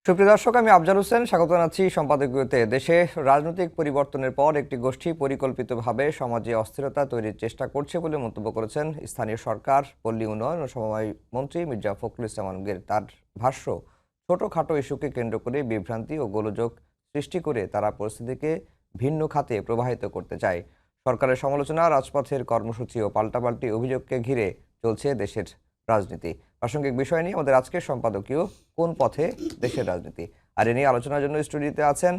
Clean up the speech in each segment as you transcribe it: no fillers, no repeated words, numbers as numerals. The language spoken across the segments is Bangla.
সুপ্রিয় দর্শক, আমি আফজাল হোসেন স্বাগত জানাচ্ছি সম্পাদকীয়তে। দেশে রাজনৈতিক পরিবর্তনের পর একটি গোষ্ঠী পরিকল্পিতভাবে সমাজে অস্থিরতা তৈরির চেষ্টা করছে বলে মন্তব্য করেছেন স্থানীয় সরকার, পল্লী উন্নয়ন ও সমবায় মন্ত্রী মির্জা ফখরুল ইসলাম আলমগীর। তার ভাষ্য, ছোটখাটো ইস্যুকে কেন্দ্র করে বিভ্রান্তি ও গোলযোগ সৃষ্টি করে তারা পরিস্থিতিকে ভিন্ন খাতে প্রবাহিত করতে চায়। সরকারের সমালোচনা, রাজপথের কর্মসূচি ও পাল্টাপাল্টি অভিযোগকে ঘিরে চলছে দেশের রাজনীতি। প্রাসঙ্গিক বিষয় নিয়ে আমাদের আজকের সম্পাদকীয় কোন পথে দেশের রাজনীতি, আর এ নিয়ে আলোচনার জন্য স্টুডিওতে আছেন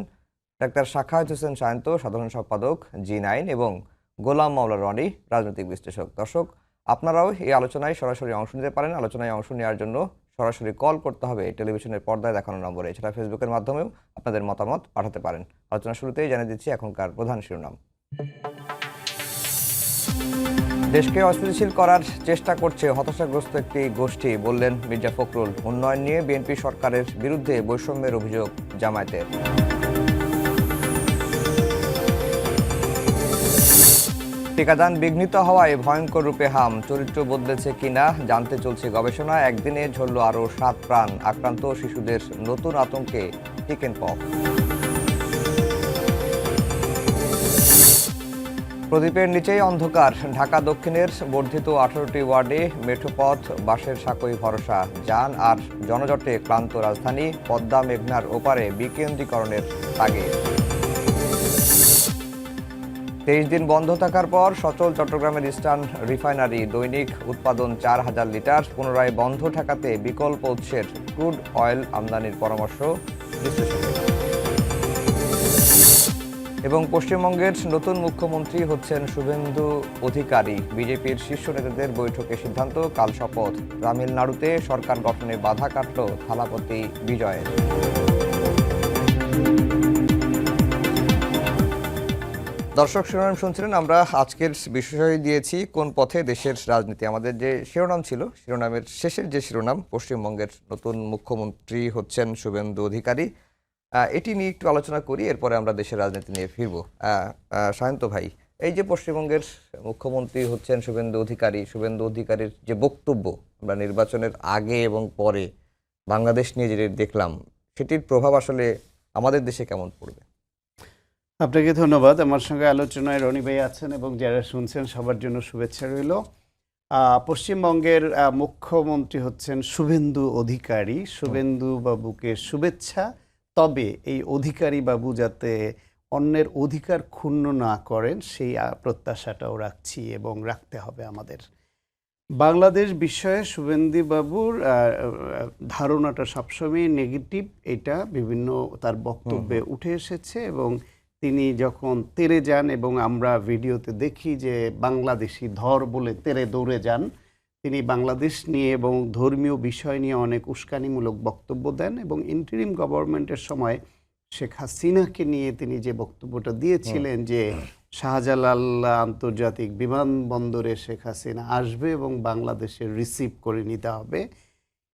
ডাক্তার সাখাওয়াত হোসেন সায়ন্ত, সাধারণ সম্পাদক জি9, এবং গোলাম মাওলা রনি, রাজনৈতিক বিশ্লেষক। দর্শক, আপনারাও এই আলোচনায় সরাসরি অংশ নিতে পারেন। আলোচনায় অংশ নেওয়ার জন্য সরাসরি কল করতে হবে টেলিভিশনের পর্দায় দেখানো নম্বরে। এছাড়া ফেসবুকের মাধ্যমেও আপনাদের মতামত পাঠাতে পারেন। আলোচনা শুরুতেই জানিয়ে দিচ্ছি এখনকার প্রধান শিরোনাম। দেশকে অস্থিতিশীল করার চেষ্টা করছে হতাশাগ্রস্ত একটি গোষ্ঠী, বললেন মির্জা ফখরুল। উন্নয়ন নিয়ে বিএনপি সরকারের বিরুদ্ধে বৈষম্যের অভিযোগ জামায়াতের। টিকাদান বিঘ্নিত হওয়ায় ভয়ঙ্কর রূপে হাম, চরিত্র বদলেছে কিনা জানতে চলছে গবেষণা। একদিনে ঝরল আরও 7 প্রাণ, আক্রান্ত শিশুদের নতুন আতঙ্কে চিকেন পক্স। প্রদীপের নিচেই অন্ধকার, ঢাকা দক্ষিণের বর্ধিত 18টি ওয়ার্ডে মেঠোপথ, বাসের সাঁকোই ভরসা। যান আর জনজটে ক্লান্ত রাজধানী, পদ্মা মেঘনার ওপারে বিকেন্দ্রীকরণের আগে। 23 দিন বন্ধ থাকার পর সচল চট্টগ্রামের ইস্টার্ন রিফাইনারি, দৈনিক উৎপাদন 4000 লিটার। পুনরায় বন্ধ ঠেকাতে বিকল্প উৎসের ক্রুড অয়েল আমদানির পরামর্শ বিশ্লেষকের। এবং পশ্চিমবঙ্গের নতুন মুখ্যমন্ত্রী হচ্ছেন শুভেন্দু অধিকারী। বিজেপির শীর্ষ নেতাদের বৈঠকে সিদ্ধান্ত, কাল শপথ। তামিলনাড়ুতে সরকার গঠনে বাধা কাটল থালাপতি বিজয়ের। দর্শক, শিরোনাম শুনছিলেন। আমরা আজকের বিষয় দিয়েছি কোন পথে দেশের রাজনীতি। আমাদের যে শিরোনাম ছিল, শিরোনামের শেষের যে শিরোনাম, পশ্চিমবঙ্গের নতুন মুখ্যমন্ত্রী হচ্ছেন শুভেন্দু অধিকারী, এটি নিয়ে একটু আলোচনা করি, এরপরে আমরা দেশের রাজনীতি নিয়ে ফিরব। সায়ন্ত ভাই, এই যে পশ্চিমবঙ্গের মুখ্যমন্ত্রী হচ্ছেন শুভেন্দু অধিকারীর যে বক্তব্য আমরা নির্বাচনের আগে এবং পরে বাংলাদেশ নিয়ে যেটা দেখলাম, সেটির প্রভাব আসলে আমাদের দেশে কেমন পড়বে? আপনাকে ধন্যবাদ। আমার সঙ্গে আলোচনায় রনি ভাই আছেন এবং যারা শুনছেন সবার জন্য শুভেচ্ছা রইল। পশ্চিমবঙ্গের মুখ্যমন্ত্রী হচ্ছেন শুভেন্দু অধিকারী। শুভেন্দু বাবুকে শুভেচ্ছা। তবে এই অধিকারী বাবু যাতে অন্যের অধিকার ক্ষুণ্ণ না করেন সেই প্রত্যাশাটাও রাখছি এবং রাখতে হবে আমাদের। বাংলাদেশ বিষয়ে শুভেন্দু বাবুর ধারণাটা সবসময় নেগেটিভ, এটা বিভিন্ন তার বক্তব্যে উঠে এসেছে এবং তিনি যখন তেরে যান এবং আমরা ভিডিওতে দেখি যে বাংলাদেশি ধর বলে তেরে দৌড়ে যান, তিনি বাংলাদেশ নিয়ে এবং ধর্মীয় বিষয় নিয়ে অনেক উস্কানিমূলক বক্তব্য দেন এবং ইন্টারিম গভর্নমেন্টের সময় শেখ হাসিনাকে নিয়ে তিনি যে বক্তব্যটা দিয়েছিলেন যে শাহজালাল আন্তর্জাতিক বিমানবন্দরে শেখ হাসিনা আসবে এবং বাংলাদেশের রিসিভ করে নিতে হবে,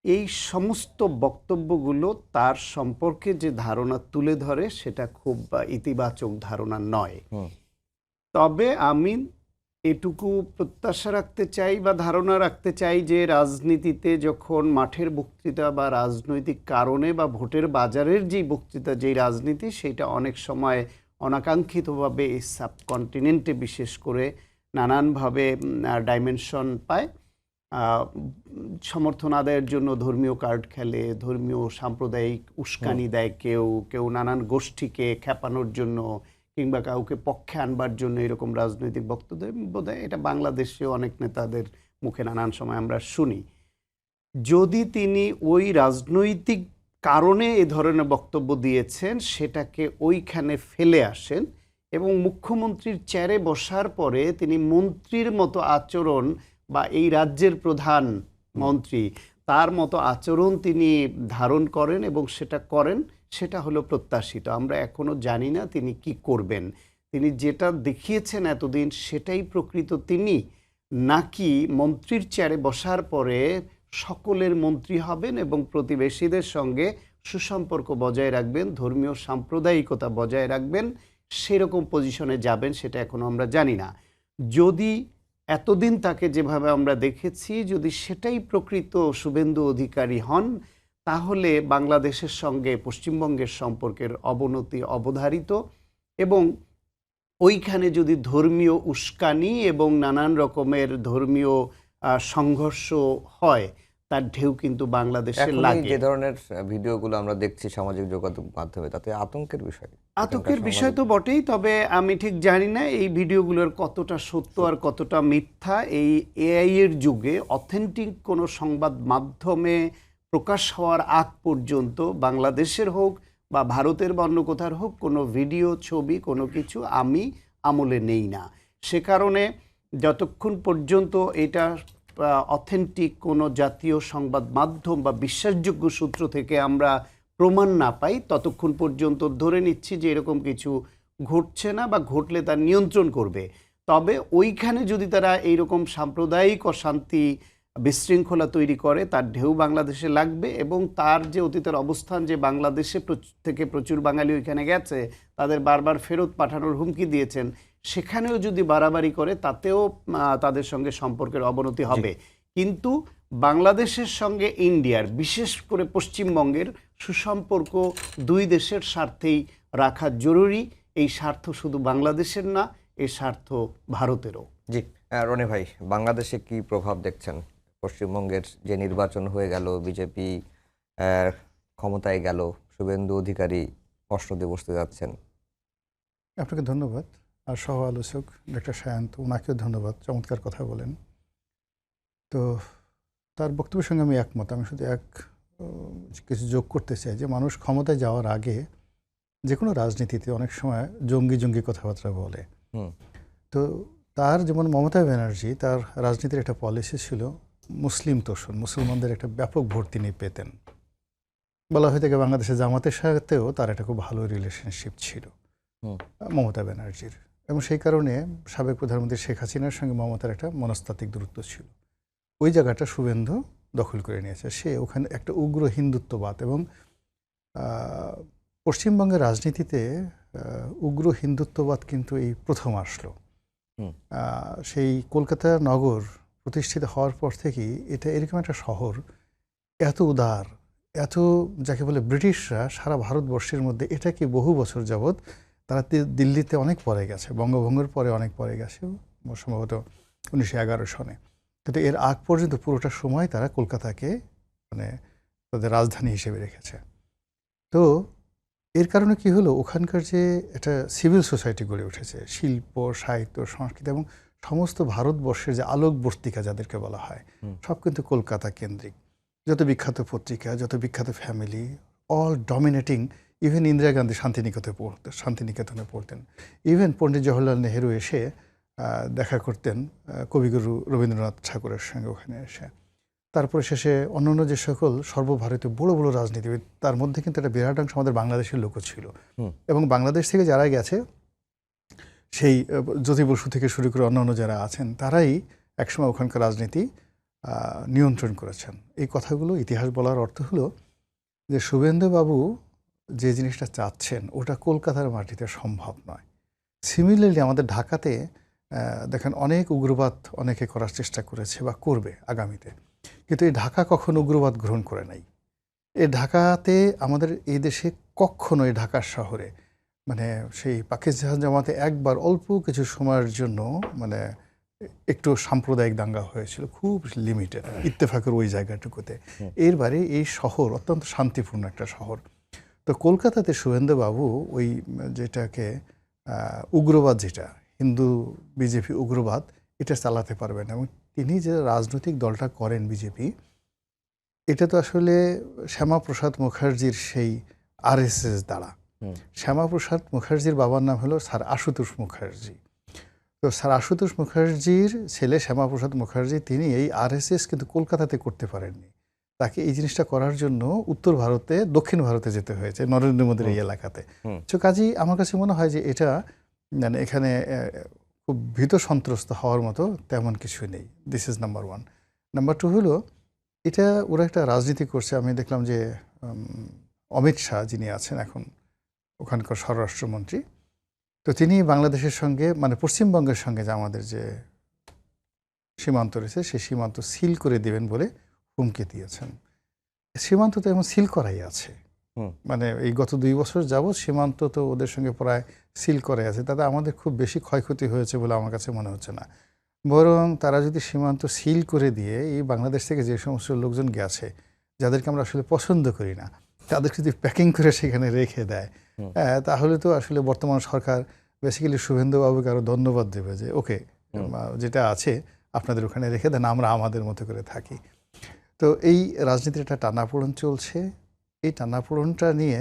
এই সমস্ত বক্তব্যগুলো তার সম্পর্কে যে ধারণা তুলে ধরে সেটা খুব ইতিবাচক ধারণা নয়। তবে আমি এটুকু প্রত্যাশা রাখতে চাই বা ধারণা রাখতে চাই যে রাজনীতিতে যখন মাঠের বক্তৃতা বা রাজনৈতিক কারণে বা ভোটের বাজারের যেই বক্তৃতা, যেই রাজনীতি, সেটা অনেক সময় অনাকাঙ্ক্ষিতভাবে এই সাবকন্টিনেন্টে বিশেষ করে নানানভাবে ডাইমেনশন পায়। সমর্থন আদায়ের জন্য ধর্মীয় কার্ড খেলে, ধর্মীয় সাম্প্রদায়িক উস্কানি দেয়, কেউ নানান গোষ্ঠীকে খেপানোর জন্য কিংবা কাউকে পক্ষে আনবার জন্য এরকম রাজনৈতিক বক্তব্য দেয়। এটা বাংলাদেশেও অনেক নেতাদের মুখে নানান সময় আমরা শুনি। যদি তিনি ওই রাজনৈতিক কারণে এ ধরনের বক্তব্য দিয়েছেন সেটাকে ওইখানে ফেলে আসেন এবং মুখ্যমন্ত্রীর চেয়ারে বসার পরে তিনি মন্ত্রীর মতো আচরণ বা এই রাজ্যের প্রধান মন্ত্রী তার মতো আচরণ তিনি ধারণ করেন এবং সেটা করেন, সেটা হলো প্রত্যাশিত। আমরা এখনও জানি না তিনি কি করবেন। তিনি যেটা দেখিয়েছেন এতদিন সেটাই প্রকৃত তিনি, নাকি মন্ত্রীর চেয়ারে বসার পরে সকলের মন্ত্রী হবেন এবং প্রতিবেশীদের সঙ্গে সুসম্পর্ক বজায় রাখবেন, ধর্মীয় সাম্প্রদায়িকতা বজায় রাখবেন, সেরকম পজিশনে যাবেন, সেটা এখনও আমরা জানি না। যদি এতদিন তাকে যেভাবে আমরা দেখেছি, যদি সেটাই প্রকৃত শুভেন্দু অধিকারী হন, তাহলে বাংলাদেশের সঙ্গে পশ্চিমবঙ্গের সম্পর্কের অবনতি অবধারিত, এবং ওইখানে যদি ধর্মীয় উস্কানি এবং নানান রকমের ধর্মীয় সংঘর্ষ হয়, তার ঢেউ কিন্তু বাংলাদেশে এখনই লাগে। যে ধরনের ভিডিওগুলো আমরা দেখছি সামাজিক যোগাযোগ মাধ্যমে, তাতে আতঙ্কের বিষয়। আতঙ্কের বিষয় তো বটেই, তবে আমি ঠিক জানি না এই ভিডিওগুলোর কতটা সত্য আর কতটা মিথ্যা। এই এআই এর যুগে অথেন্টিক কোনো সংবাদ মাধ্যমে প্রকাশ হওয়ার আগ পর্যন্ত বাংলাদেশের হোক বা ভারতের বা অন্য কোথার হোক কোনো ভিডিও ছবি কোনো কিছু আমি আমলে নেই না। সে কারণে যতক্ষণ পর্যন্ত এটা অথেন্টিক কোনো জাতীয় সংবাদ মাধ্যম বা বিশ্বাসযোগ্য সূত্র থেকে আমরা প্রমাণ না পাই, ততক্ষণ পর্যন্ত ধরে নিচ্ছি যে এরকম কিছু ঘটছে না, বা ঘটলে তার নিয়ন্ত্রণ করবে। তবে ওইখানে যদি তারা এইরকম সাম্প্রদায়িক অশান্তি বিশৃঙ্খলা তৈরি করে, তার ঢেউ বাংলাদেশে লাগবে। এবং তার যে অতীতের অবস্থান, যে বাংলাদেশে থেকে প্রচুর বাঙালি ওইখানে গেছে, তাদের বারবার ফেরত পাঠানোর হুমকি দিয়েছেন, সেখানেও যদি বাড়াবাড়ি করে তাতেও তাদের সঙ্গে সম্পর্কের অবনতি হবে। কিন্তু বাংলাদেশের সঙ্গে ইন্ডিয়ার, বিশেষ করে পশ্চিমবঙ্গের সুসম্পর্ক দুই দেশের স্বার্থেই রাখা জরুরি। এই স্বার্থ শুধু বাংলাদেশের না, এই স্বার্থ ভারতেরও। জি, রনি ভাই, বাংলাদেশে কি প্রভাব দেখছেন? পশ্চিমবঙ্গের যে নির্বাচন হয়ে গেল, বিজেপি ক্ষমতায় গেল, শুভেন্দু অধিকারী প্রশ্ন বসতে যাচ্ছেন। আপনাকে ধন্যবাদ, আর সহ আলোচক ডক্টর সায়ন্ত, ওনাকেও ধন্যবাদ, চমৎকার কথা বলেন। তো তার বক্তব্যের সঙ্গে আমি একমত। আমি শুধু কিছু যোগ করতে চাই যে মানুষ ক্ষমতায় যাওয়ার আগে যে কোনো রাজনীতিতে অনেক সময় জঙ্গি জঙ্গি কথাবার্তা বলে। তো তার যেমন মমতা ব্যানার্জি, তার রাজনীতির একটা পলিসি ছিল মুসলিম তোষণ, মুসলমানদের একটা ব্যাপক ভোট তিনি পেতেন। বলা হয়ে থাকে বাংলাদেশের জামাতের সাথেও তার একটা খুব ভালো রিলেশনশিপ ছিল মমতা ব্যানার্জির, এবং সেই কারণে সাবেক প্রধানমন্ত্রী শেখ হাসিনার সঙ্গে মমতার একটা মনস্তাত্ত্বিক দূরত্ব ছিল। ওই জায়গাটা শুভেন্দু দখল করে নিয়েছে। সে ওখানে একটা উগ্র হিন্দুত্ববাদ, এবং পশ্চিমবঙ্গের রাজনীতিতে উগ্র হিন্দুত্ববাদ কিন্তু এই প্রথম আসলো। সেই কলকাতা নগর প্রতিষ্ঠিত হওয়ার পর থেকেই এটা এরকম একটা শহর, এত উদার, এত যাকে বলে ব্রিটিশরা সারা ভারতবর্ষের মধ্যে, এটা কি বহু বছর যাবৎ তারা দিল্লিতে অনেক পরে গেছে, বঙ্গভঙ্গের পরে অনেক পরে গেছে, সম্ভবত 1911 সনে। কিন্তু এর আগ পর্যন্ত পুরোটা সময় তারা কলকাতাকে মানে তাদের রাজধানী হিসেবে রেখেছে। তো এর কারণে কি হলো, ওখানকার যে একটা সিভিল সোসাইটি গড়ে উঠেছে, শিল্প, সাহিত্য, সংস্কৃতি এবং সমস্ত ভারতবর্ষের যে আলোকবর্তিকা যাদেরকে বলা হয়, সব কিন্তু কলকাতা কেন্দ্রিক। যত বিখ্যাত পত্রিকা, যত বিখ্যাত family, all dominating. Even Indira Gandhi শান্তিনিকেতনে পড়তেন। ইভেন পণ্ডিত জওহরলাল নেহেরু এসে দেখা করতেন কবিগুরু রবীন্দ্রনাথ ঠাকুরের সঙ্গে ওখানে এসে। তারপরে শেষে অন্যান্য যে সকল সর্বভারতীয় বড় বড় রাজনীতিবিদ, তার মধ্যে কিন্তু একটা বিরাট অংশ আমাদের বাংলাদেশের লোকও ছিল। এবং বাংলাদেশ থেকে যারা গেছে, সেই জ্যোতি বসু থেকে শুরু করে অন্যান্য যারা আছেন, তারাই একসময় ওখানকার রাজনীতি নিয়ন্ত্রণ করেছেন। এই কথাগুলো ইতিহাস বলার অর্থ হলো যে শুভেন্দুবাবু যে জিনিসটা চাচ্ছেন, ওটা কলকাতার মাটিতে সম্ভব নয়। সিমিলারলি আমাদের ঢাকাতে দেখেন অনেক উগ্রবাদ অনেকে করার চেষ্টা করেছে বা করবে আগামীতে, কিন্তু এই ঢাকা কখনো উগ্রবাদ গ্রহণ করে নাই। এই ঢাকাতে আমাদের এই দেশে কখনো, এই ঢাকার শহরে মানে সেই পাকিস্তান জামাতে একবার অল্প কিছু সময়ের জন্য মানে একটু সাম্প্রদায়িক দাঙ্গা হয়েছিল, খুব লিমিটেড, ইত্তেফাকের ওই জায়গাটুকুতে। এর বাইরে এই শহর অত্যন্ত শান্তিপূর্ণ একটা শহর। তো কলকাতাতে শুভেন্দুবাবু ওই যেটাকে উগ্রবাদ, যেটা হিন্দু বিজেপি উগ্রবাদ, এটা চালাতে পারবেন। এবং তিনি যে রাজনৈতিক দলটা করেন বিজেপি, এটা তো আসলে শ্যামাপ্রসাদ মুখার্জির সেই আরএসএস দ্বারা। শ্যামাপ্রসাদ মুখার্জির বাবার নাম হলো স্যার আশুতোষ মুখার্জি। তো স্যার আশুতোষ মুখার্জির ছেলে শ্যামাপ্রসাদ মুখার্জি, তিনি এই আরএসএস কিন্তু কলকাতাতে করতে পারেননি। তাকে এই জিনিসটা করার জন্য উত্তর ভারতে, দক্ষিণ ভারতে যেতে হয়েছে, নরেন্দ্র মোদীর এই এলাকাতে। তো কাজেই আমার কাছে মনে হয় যে এটা মানে এখানে খুব ভীত সন্ত্রস্ত হওয়ার মতো তেমন কিছু নেই। This is number one. Number two হলো, এটা ওরা একটা রাজনীতি করছে। আমি দেখলাম যে অমিত শাহ, যিনি আছেন এখন ওখানকার স্বরাষ্ট্রমন্ত্রী, তো তিনি বাংলাদেশের সঙ্গে মানে পশ্চিমবঙ্গের সঙ্গে যে আমাদের যে সীমান্ত রয়েছে, সেই সীমান্ত সিল করে দেবেন বলে হুমকি দিয়েছেন। সীমান্ত তো এমন সিল করাই আছে। হুম। মানে এই গত 2 বছর যাবৎ সীমান্ত তো ওদের সঙ্গে প্রায় সিল করে আছে, তাতে আমাদের খুব বেশি ক্ষয়ক্ষতি হয়েছে বলে আমার কাছে মনে হচ্ছে না। বরং তারা যদি সীমান্ত সিল করে দিয়ে এই বাংলাদেশ থেকে যে সমস্ত লোকজন গেছে, যাদেরকে আমরা আসলে পছন্দ করি না, তাদেরকে যদি প্যাকিং করে সেখানে রেখে দেয়, তাহলে তো আসলে বর্তমান সরকার বেসিক্যালি শুভেন্দুবাবুকে আরও ধন্যবাদ দেবে যে ওকে, যেটা আছে আপনাদের ওখানে রেখে দেন, আমরা আমাদের মতো করে থাকি। তো এই রাজনীতির একটা টানাপোড়েন চলছে। এই টানাপোড়েনটা নিয়ে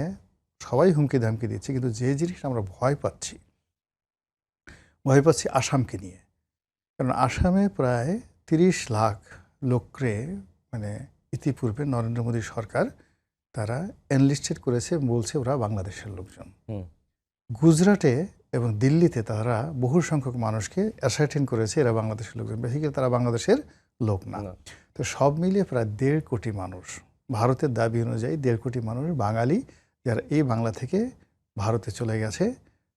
সবাই হুমকি ধামকি দিচ্ছে, কিন্তু যে জিনিস আমরা ভয় পাচ্ছি আসামকে নিয়ে। কারণ আসামে প্রায় 30 লাখ লোকরে মানে ইতিপূর্বে নরেন্দ্র মোদী সরকার তারা এনলিস্টেড করেছে, বলছে ওরা বাংলাদেশের লোকজন। গুজরাটে এবং দিল্লিতে তারা বহু সংখ্যক মানুষকে অ্যাসার্টেন করেছে এরা বাংলাদেশের লোকজন, বেসিক্যালি তারা বাংলাদেশের লোক না। তো সব মিলিয়ে প্রায় 1.5 কোটি মানুষ, ভারতের দাবি অনুযায়ী 1.5 কোটি মানুষ বাঙালি, যারা এই বাংলা থেকে ভারতে চলে গেছে।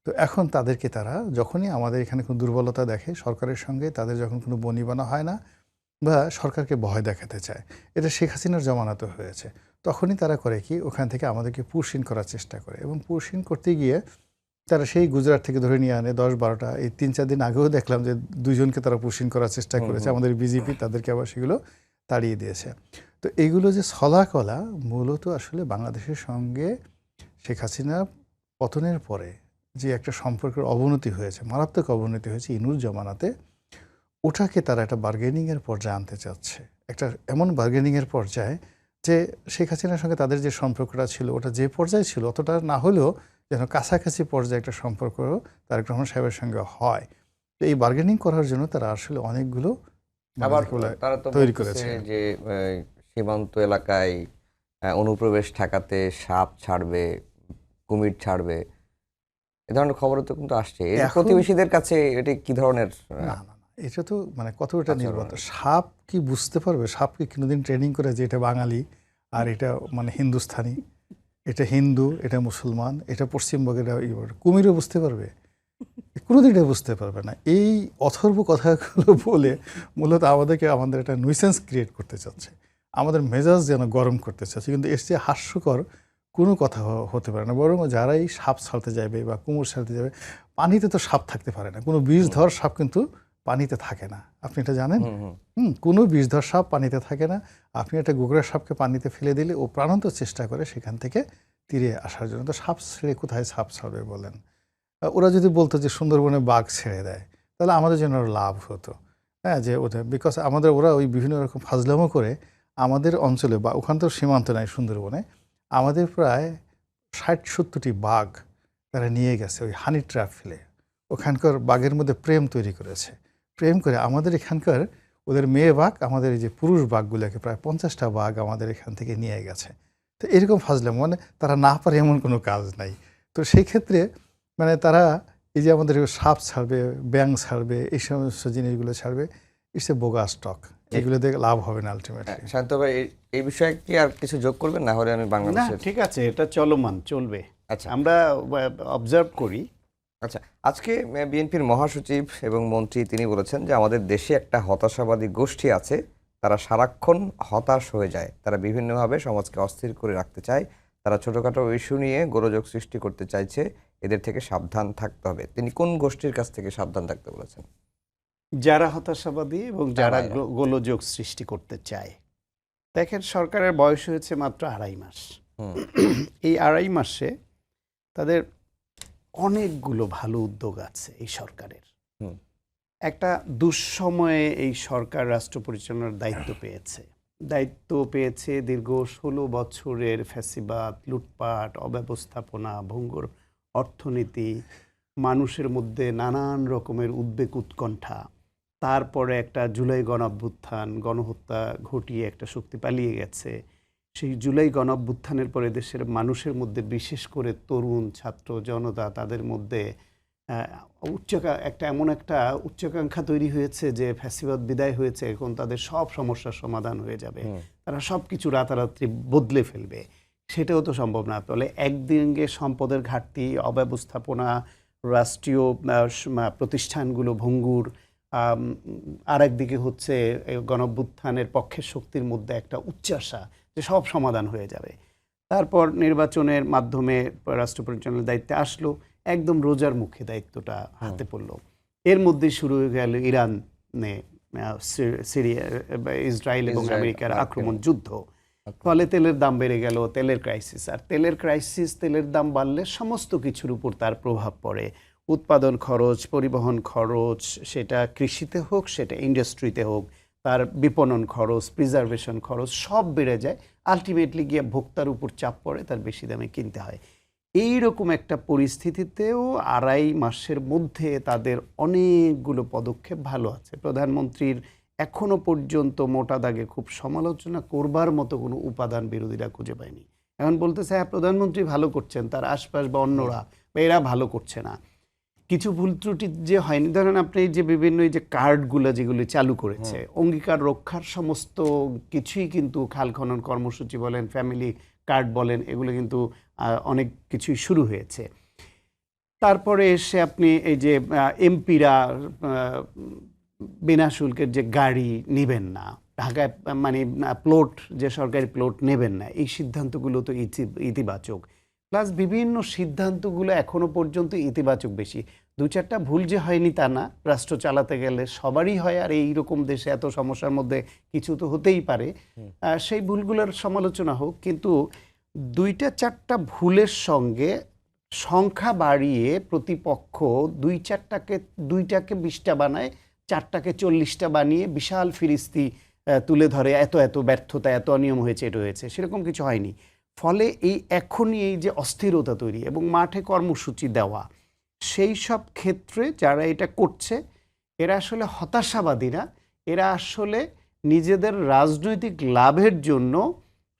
তো এখন তাদেরকে তারা যখনই আমাদের এখানে কোনো দুর্বলতা দেখে সরকারের সঙ্গে, তাদের যখন কোনো বনিবনা হয় না বা সরকারকে ভয় দেখাতে চায়, এটা শেখ হাসিনার জমানাতে হয়েছে, তখনই তারা করে কি ওখান থেকে আমাদেরকে পুশ ইন করার চেষ্টা করে। এবং পুশ ইন করতে গিয়ে তারা সেই গুজরাট থেকে ধরে নিয়ে আনে 10-12টা। এই 3-4 দিন আগেও দেখলাম যে 2 জনকে তারা পুশ ইন করার চেষ্টা করেছে, আমাদের বিজেপি তাদেরকে আবার সেগুলো তাড়িয়ে দিয়েছে। তো এইগুলো যে ছলাকলা মূলত আসলে বাংলাদেশের সঙ্গে শেখ হাসিনা পতনের পরে যে একটা সম্পর্কের অবনতি হয়েছে, মারাত্মক অবনতি হয়েছে ইনুর জমানাতে, ওটাকে তারা একটা বার্গেনিংয়ের পর্যায়ে আনতে চাচ্ছে। একটা এমন বার্গেনিংয়ের পর্যায়ে যে শেখ হাসিনার সঙ্গে তাদের যে সম্পর্কটা ছিল ওটা যে পর্যায়ে ছিল অতটা না হলেও যেন কাছাকাছি পর্যায়ে একটা সম্পর্ক তারেক রহমান সাহেবের সঙ্গে হয়। তো এই বার্গেনিং করার জন্য তারা আসলে অনেকগুলো আবার মানে তারা তো তৈরি বলতেছে করেছে। যে সীমান্ত এলাকায় অনুপ্রবেশ ঠেকাতে সাপ ছাড়বে, কুমির ছাড়বে, এ ধরনের খবরও তো কিন্তু আসছে। এই যে এখন- প্রতিবেশীদের কাছে এটি কি ধরনের না, এটা তো মানে কতটা আচরণ? নির্ভর। সাপ কি বুঝতে পারবে? সাপ কি কোনোদিন ট্রেনিং করে যে এটা বাঙালি আর এটা মানে হিন্দুস্থানি, এটা হিন্দু, এটা মুসলমান, এটা পশ্চিমবঙ্গের কুমিরও বুঝতে পারবে? কোনোদিন এটা বুঝতে পারবে না। এই অথর্ব কথাগুলো বলে মূলত আমাদের একটা নুইসেন্স ক্রিয়েট করতে চাচ্ছে, আমাদের মেজাজ যেন গরম করতে চাচ্ছে। কিন্তু এর চেয়ে হাস্যকর কোনো কথা হতে পারে না। বরং যারাই সাপ ছাড়তে যাবে বা কুমির ছাড়তে যাবে, পানিতে তো সাপ থাকতে পারে না। কোনো বিষধর সাপ কিন্তু পানিতে থাকে না, আপনি এটা জানেন? কোনো বিষধর সাপ পানিতে থাকে না। আপনি একটা গোগরা সাপকে পানিতে ফেলে দিলে ও প্রাণান্ত চেষ্টা করে সেখান থেকে তীরে আসার জন্য। তো সাপ ছেড়ে কোথায় সাপ ছাড়বে বলেন? ওরা যদি বলতো যে সুন্দরবনে বাঘ ছেড়ে দেয়, তাহলে আমাদের জন্য আরও লাভ হতো। হ্যাঁ, যে ওটা বিকজ ওরা ওই বিভিন্ন রকম ফাজলামো করে আমাদের অঞ্চলে, বা ওখান তো সীমান্ত নাই সুন্দরবনে, আমাদের প্রায় 60-70টি বাঘ তারা নিয়ে গেছে ওই হানি ট্র্যাপ ফেলে। ওখানকার বাঘের মধ্যে প্রেম তৈরি করেছে। প্রেম করে আমাদের এখানকার ওদের মেয়ে বাঘ, আমাদের এই যে পুরুষ বাঘগুলোকে প্রায় 50টা বাঘ আমাদের এখান থেকে নিয়ে গেছে। তো এরকম ফাজলামো, মানে তারা না পারে এমন কোনো কাজ নাই। তো সেই ক্ষেত্রে মানে তারা এই যে আমাদের সাপ ছাড়বে, ব্যাং ছাড়বে, এই সমস্ত জিনিসগুলো ছাড়বে, ইটস এ বোগা স্টক। এগুলো দেখে লাভ হবে না আলটিমেটলি। শান্ত ভাই, এই বিষয়ে কি আর কিছু যোগ করবেন? না হলে আমি না, বাংলাদেশের ঠিক আছে, এটা চলমান চলবে। আচ্ছা আমরা অবজার্ভ করি। আচ্ছা, আজকে বিএনপির মহাসচিব এবং মন্ত্রী তিনি বলেছেন যে আমাদের দেশে একটা হতাশাবাদী গোষ্ঠী আছে, তারা সারাক্ষণ হতাশ হয়ে যায়, তারা বিভিন্নভাবে সমাজকে অস্থির করে রাখতে চায়, তারা ছোটোখাটো ইস্যু নিয়ে গোলযোগ সৃষ্টি করতে চাইছে, এদের থেকে সাবধান থাকতে হবে। তিনি কোন গোষ্ঠীর কাছ থেকে সাবধান থাকতে বলেছেন? যারা হতাশাবাদী এবং যারা তারাই। গোলযোগ সৃষ্টি করতে চায়। দেখেন, সরকারের বয়স হয়েছে মাত্র 2.5 মাস। এই 2.5 মাসে তাদের অনেকগুলো ভালো উদ্যোগ আছে এই সরকারের। একটা দুঃসময়ে এই সরকার রাষ্ট্র পরিচালনার দায়িত্ব পেয়েছে দীর্ঘ 16 বছরের ফ্যাসিবাদ, লুটপাট, অব্যবস্থাপনা, ভঙ্গুর অর্থনীতি, মানুষের মধ্যে নানান রকমের উদ্বেগ উৎকণ্ঠা, তারপরে একটা জুলাই গণঅভ্যুত্থান, গণহত্যা ঘটিয়ে একটা শক্তি পালিয়ে গেছে। সেই জুলাই গণঅভ্যুত্থানের পরে দেশের মানুষের মধ্যে, বিশেষ করে তরুণ ছাত্র জনতা, তাদের মধ্যে এমন একটা উচ্চাকাঙ্ক্ষা তৈরি হয়েছে যে ফ্যাসিবাদ বিদায় হয়েছে, এখন তাদের সব সমস্যার সমাধান হয়ে যাবে, তারা সব কিছু রাতারাতি বদলে ফেলবে। সেটাও তো সম্ভব না। ফলে একদিকে সম্পদের ঘাটতি, অব্যবস্থাপনা, রাষ্ট্রীয় প্রতিষ্ঠানগুলো ভঙ্গুর, আর একদিকে হচ্ছে গণঅভ্যুত্থানের পক্ষের শক্তির মধ্যে একটা উচ্চাসা যে সব সমাধান হয়ে যাবে। তারপর নির্বাচনের মাধ্যমে রাষ্ট্র পরিচালনার দায়িত্বে আসলো, একদম রোজার মুখে দায়িত্বটা হাতে পড়লো। এর মধ্যে শুরু হয়ে গেল ইরানে সিরিয়া, ইসরায়েল এবং আমেরিকার আক্রমণ যুদ্ধ। ফলে তেলের দাম বেড়ে গেল, তেলের ক্রাইসিস। আর তেলের দাম বাড়লে সমস্ত কিছুর উপর তার প্রভাব পড়ে। উৎপাদন খরচ, পরিবহন খরচ, সেটা কৃষিতে হোক, সেটা ইন্ডাস্ট্রিতে হোক, তার বিপণন খরচ, প্রিজার্ভেশন খরচ সব বেড়ে যায়। আলটিমেটলি গিয়ে ভোক্তার উপর চাপ পড়ে, তার বেশি দামে কিনতে হয়। এই রকম একটা পরিস্থিতিতেও 2.5 মাসের মধ্যে তাদের অনেকগুলো পদক্ষেপ ভালো আছে। প্রধানমন্ত্রীর এখনো পর্যন্ত মোটা দাগে খুব সমালোচনা করবার মতো কোনো উপাদান বিরোধীরা খুঁজে পায়নি। এখন বলতেছে হ্যাঁ প্রধানমন্ত্রী ভালো করছেন, তার আশপাশ বা অন্যরা বা এরা ভালো করছে না। কিছু ভুল ত্রুটি যে হয়নি, ধরেন আপনি যে বিভিন্ন এই যে কার্ডগুলো যেগুলি চালু করেছে, অঙ্গীকার রক্ষার সমস্ত কিছুই কিন্তু খাল খনন কর্মসূচি বলেন, ফ্যামিলি কার্ড বলেন, এগুলো কিন্তু অনেক কিছুই শুরু হয়েছে। তারপরে এসে আপনি এই যে এমপিরা বিনা শুল্কের যে গাড়ি নেবেন না, ঢাকায় মানে প্লট, যে সরকারি প্লট নেবেন না, এই সিদ্ধান্তগুলো তো ইতিবাচক। প্লাস বিভিন্ন সিদ্ধান্তগুলো এখনো পর্যন্ত ইতিবাচক বেশি। 2-4টা ভুল যে হয়নি তা না, রাষ্ট্র চালাতে গেলে সবারই হয়, আর এইরকম দেশে এত সমস্যার মধ্যে কিছু তো হতেই পারে। সেই ভুলগুলোর সমালোচনা হোক, কিন্তু 2-4টা ভুলের সঙ্গে সংখ্যা বাড়িয়ে প্রতিপক্ষ 2-4টাকে 2টাকে 20টা বানায়, 4টাকে 40টা বানিয়ে বিশাল ফিরিস্তি তুলে ধরে, এত ব্যর্থতা, এত অনিয়ম হয়েছে, এটা হয়েছে, সেরকম কিছু হয়নি। ফলে এখনই এই যে অস্থিরতা তৈরি এবং মাঠে কর্মসূচি দেওয়া, সেই সব ক্ষেত্রে যারা এটা করছে এরা আসলে হতাশাবাদী না, এরা আসলে নিজেদের রাজনৈতিক লাভের জন্য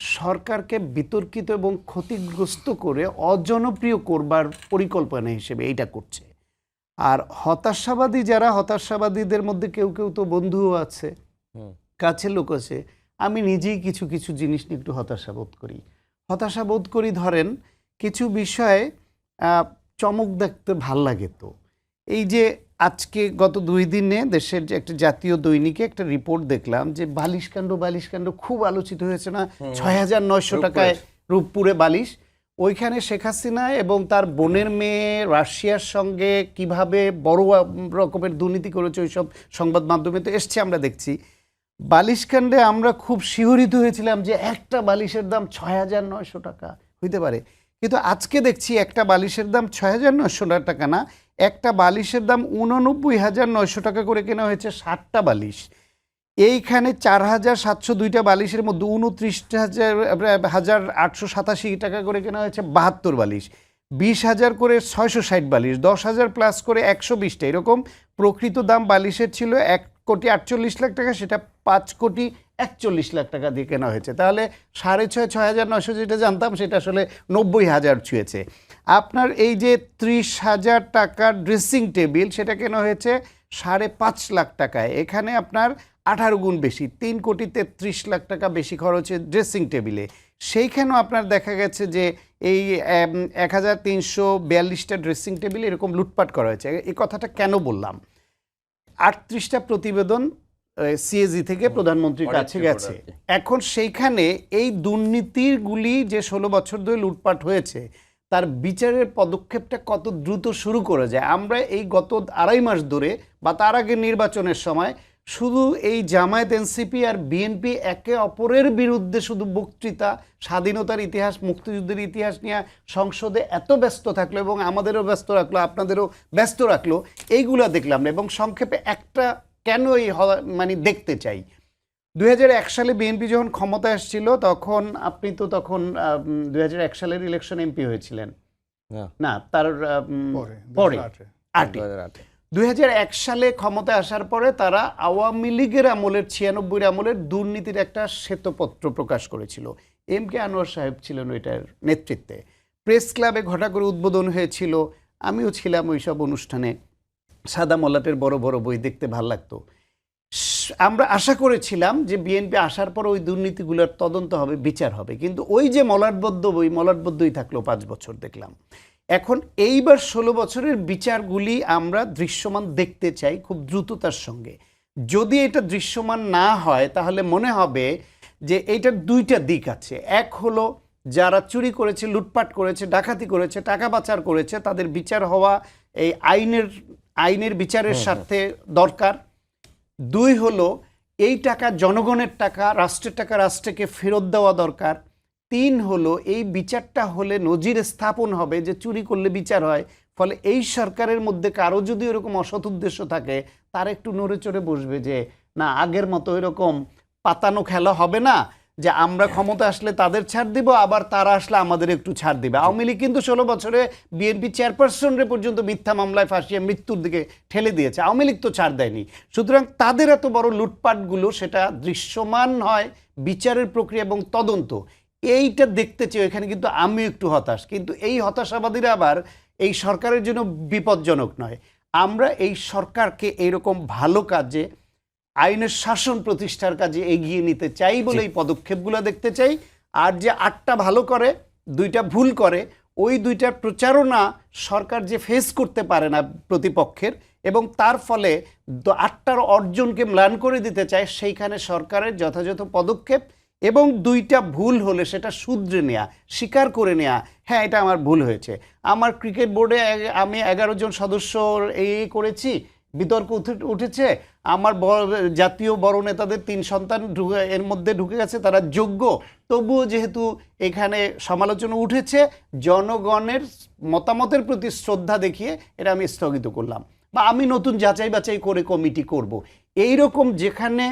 সরকারকে বিতর্কিত এবং ক্ষতিগ্রস্ত করে অজনপ্রিয় করবার পরিকল্পনা হিসেবে এইটা করছে। আর হতাশাবাদী যারা, হতাশাবাদীদের মধ্যে কেউ কেউ তো বন্ধুও আছে, কাছের লোক আছে। আমি নিজেই কিছু কিছু জিনিস নিয়ে একটু হতাশা বোধ করি। ধরেন কিছু বিষয়ে চমক দেখতে ভাল লাগে। তো এই যে আজকে গত 2 দিনে দেশের যে একটা জাতীয় দৈনিকে একটা রিপোর্ট দেখলাম যে বালিশকাণ্ড খুব আলোচিত হয়েছে না, 6,900 টাকায় রূপপুরে বালিশ। ওইখানে শেখ হাসিনা এবং তার বোনের মেয়ে রাশিয়ার সঙ্গে কিভাবে বড় রকমের দুর্নীতি করেছে, ওইসব সংবাদ মাধ্যমে তো এসছে, আমরা দেখছি। বালিশকাণ্ডে আমরা খুব শিহরিত হয়েছিলাম যে একটা বালিশের দাম 6,900 টাকা হইতে পারে, কিন্তু আজকে দেখছি একটা বালিশের দাম 6,900 টাকা না, একটা বালিশের দাম 89,900 টাকা করে কেনা হয়েছে 60টা বালিশ। এইখানে 4,702টা বালিশের মধ্যে 29,887 টাকা করে কেনা হয়েছে 72 বালিশ, 20,000 করে 660 বালিশ, 10,000 প্লাস করে 120টা। এরকম প্রকৃত দাম বালিশের ছিল 1,48,00,000 টাকা, সেটা 5,41,00,000 টাকা দিয়ে কেনা হয়েছে। তাহলে 6,900 যেটা জানতাম সেটা আসলে 90,000 ছুঁয়েছে। আপনার এই যে 30,000 টাকার ড্রেসিং টেবিল, সেটা কেনা হয়েছে 5.5 টাকায়। এখানে আপনার 18 গুণ বেশি, 3,33,00,000 টাকা বেশি খরচে ড্রেসিং টেবিলে। সেইখানেও আপনার দেখা গেছে যে এই 1,342টা ড্রেসিং টেবিল এরকম লুটপাট করা হয়েছে। এই কথাটা কেন বললাম? 38টা প্রতিবেদন সিএজি থেকে প্রধানমন্ত্রীর কাছে গেছে। এখন সেইখানে এই দুর্নীতিগুলি যে 16 বছর ধরে লুটপাট হয়েছে, তার বিচারের পদক্ষেপটা কত দ্রুত শুরু করে যায়। আমরা এই গত 2.5 মাস ধরে বা তার আগে নির্বাচনের সময় শুধু এই জামায়াত, এনসিপি আর বিএনপি একে অপরের বিরুদ্ধে শুধু বক্তৃতা, স্বাধীনতার ইতিহাস, মুক্তিযুদ্ধের ইতিহাস নিয়ে সংসদে এত ব্যস্ত থাকলো এবং আমাদেরও ব্যস্ত রাখলো, আপনাদেরও ব্যস্ত রাখলো, এইগুলা দেখলাম না। এবং সংক্ষেপে একটা কেন এই মানে দেখতে চাই, 2001 সালে বিএনপি যখন ক্ষমতা আসছিল, তখন আপনি তো তখন 2001 সালের ইলেকশন এমপি হয়েছিলেন না, তার পরে 2001 সালে ক্ষমতায় আসার পরে তারা আওয়ামী লীগের আমলের 96 আমলের দুর্নীতির একটা শ্বেতপত্র প্রকাশ করেছিল। এম.কে. আনোয়ার সাহেব ছিলেন ওইটার নেতৃত্বে। প্রেস ক্লাবে ঘটা করে উদ্বোধন হয়েছিল, আমিও ছিলাম ওই সব অনুষ্ঠানে। সাদা মলাটের বড় বড় বই দেখতে ভাল লাগতো। আমরা আশা করেছিলাম যে বিএনপি আসার পর ওই দুর্নীতিগুলোর তদন্ত হবে, বিচার হবে, কিন্তু ওই যে মলাটবদ্ধ বই, মলাটবদ্ধই থাকলো 5 বছর দেখলাম। এখন এইবার 16 বছরের বিচারগুলি আমরা দৃশ্যমান দেখতে চাই খুব দ্রুততার সঙ্গে। যদি এটা দৃশ্যমান না হয় তাহলে মনে হবে যে এইটার দুইটা দিক আছে। এক হলো যারা চুরি করেছে, লুটপাট করেছে, ডাকাতি করেছে, টাকা পাচার করেছে, তাদের বিচার হওয়া এই আইনের বিচারের স্বার্থে দরকার। দুই হলো এই টাকা জনগণের টাকা, রাষ্ট্রের টাকা রাষ্ট্রকে ফেরত দেওয়া দরকার। তিন হলো এই বিচারটা হলে নজির স্থাপন হবে যে চুরি করলে বিচার হয়, ফলে এই সরকারের মধ্যে কারো যদি এরকম অসৎ উদ্দেশ্য থাকে তার একটু নড়ে চড়ে বসবে যে না, আগের মতো এরকম পাতানো খেলা হবে না যে আমরা ক্ষমতা আসলে তাদের ছাড় দিব, আবার তারা আসলে আমাদের একটু ছাড় দিবে। আওয়ামী লীগ কিন্তু 16 বছরে বিএনপি চেয়ারপারসনরে পর্যন্ত মিথ্যা মামলায় ফাঁসিয়ে মৃত্যুর দিকে ঠেলে দিয়েছে, আওয়ামী লীগ তো ছাড় দেয়নি। সুতরাং তাদের এত বড় লুটপাটগুলো সেটা দৃশ্যমান হয় বিচারের প্রক্রিয়া এবং তদন্ত, এইটা দেখতে চাই। এখানে কিন্তু আমি একটু হতাশ, কিন্তু এই হতাশাবাদীরা আবার এই সরকারের জন্য বিপজ্জনক নয়। আমরা এই সরকারকে এইরকম ভালো কাজে, আইনের শাসন প্রতিষ্ঠার কাজে এগিয়ে নিতে চাই বলে এই পদক্ষেপগুলো দেখতে চাই। আর যে 8টা ভালো করে 2টা ভুল করে, ওই 2টার প্রচারণা সরকার যে ফেস করতে পারে না প্রতিপক্ষের, এবং তার ফলে 8টার অর্জনকে ম্লান করে দিতে চায়, সেইখানে সরকারের যথাযথ পদক্ষেপ এবং 2টা ভুল হলে সেটা শুধরে নেওয়া, স্বীকার করে নেওয়া, হ্যাঁ এটা আমার ভুল হয়েছে। আমার ক্রিকেট বোর্ডে আমি 11 জন সদস্য এই করেছি, বিতর্ক উঠেছে, আমার জাতীয় বড় নেতাদের 3 সন্তান এর মধ্যে ঢুকে গেছে, তারা যোগ্য, তবুও যেহেতু এখানে সমালোচনা উঠেছে, জনগণের মতামতের প্রতি শ্রদ্ধা দেখিয়ে এটা আমি স্থগিত করলাম, বা আমি নতুন যাচাই বাছাই করে কমিটি করব। এইরকম যেখানে